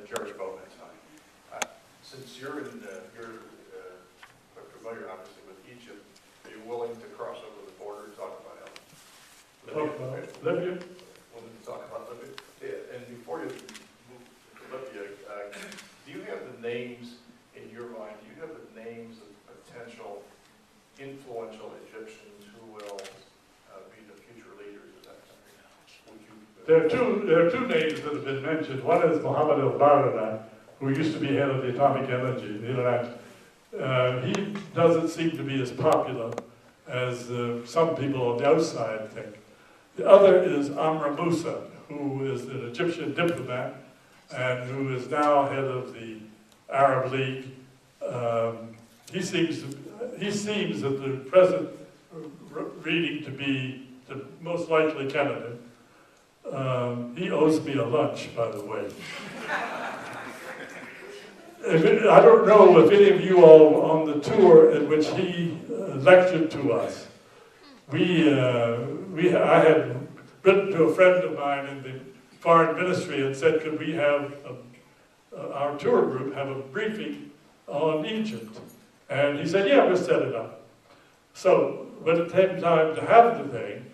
Jerry Bowman's time. Since you're familiar, obviously, with Egypt, are you willing to cross over the border and talk about Libya? Talk about Libya? Willing to talk about Libya? Yeah, and before you move to Libya, do you have the names in your mind? Do you have the names of potential influential Egyptians who will be the future leaders of that country? Would you, There are two names that have been mentioned. One is Mohammed al-Baradei, who used to be head of the atomic energy, the international. He doesn't seem to be as popular as some people on the outside think. The other is Amr Moussa, who is an Egyptian diplomat and who is now head of the Arab League. He seems at the present reading to be the most likely candidate. He owes me a lunch, by the way. I don't know if any of you all on the tour in which he lectured to us. I had written to a friend of mine in the foreign ministry and said, could we have our tour group have a briefing on Egypt? And he said, yeah, we'll set it up. So when it came time to have the thing,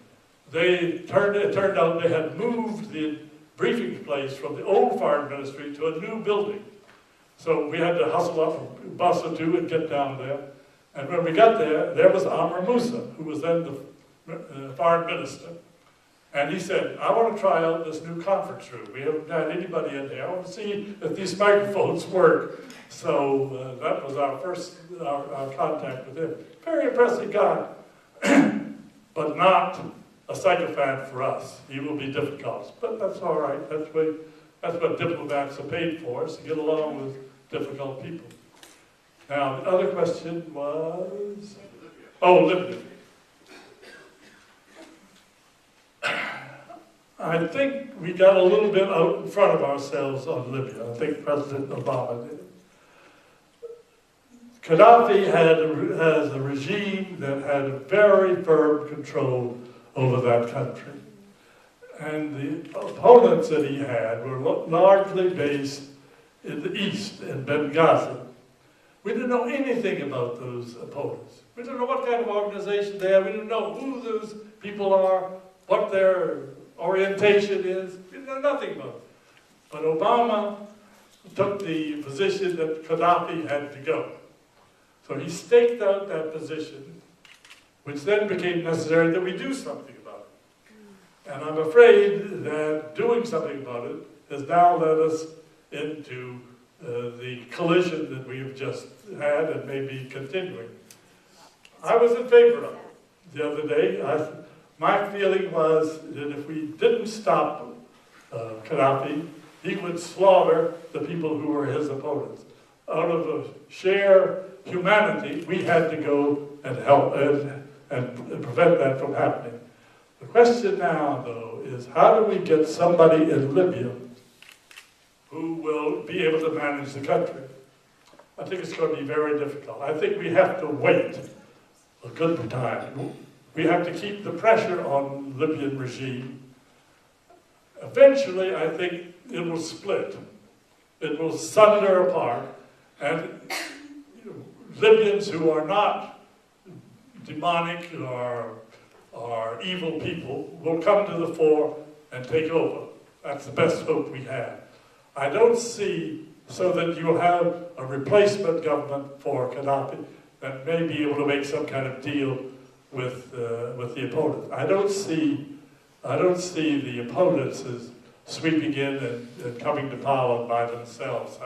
it turned out they had moved the briefing place from the old foreign ministry to a new building. So we had to hustle up, bus or two, and get down there. And when we got there, there was Amr Moussa, who was then the foreign minister. And he said, I want to try out this new conference room. We haven't had anybody in here. I want to see if these microphones work. So that was our first our contact with him. Very impressive guy, but not a psychopath for us. He will be difficult, but that's all right. That's what diplomats are paid for, is to get along with difficult people. Now, the other question was... Oh, Libya. I think we got a little bit out in front of ourselves on Libya. I think President Obama did. Gaddafi has a regime that had a very firm control over that country. And the opponents that he had were largely based in the east, in Benghazi. We didn't know anything about those opponents. We didn't know what kind of organization they have. We didn't know who those people are, what their orientation is. We didn't know nothing about it. But Obama took the position that Gaddafi had to go. So he staked out that position, which then became necessary that we do something about it. And I'm afraid that doing something about it has now led us into the collision that we have just had and may be continuing. I was in favor of it the other day. My feeling was that if we didn't stop Gaddafi, he would slaughter the people who were his opponents. Out of a sheer humanity, we had to go and help and prevent that from happening. The question now, though, is how do we get somebody in Libya who will be able to manage the country? I think it's going to be very difficult. I think we have to wait a good time. We have to keep the pressure on the Libyan regime. Eventually, I think it will split. It will sunder apart, and Libyans who are not demonic or evil people will come to the fore and take over. That's the best hope we have. I don't see, so that you have a replacement government for Gaddafi that may be able to make some kind of deal with the opponents. I don't see the opponents as sweeping in and coming to power by themselves,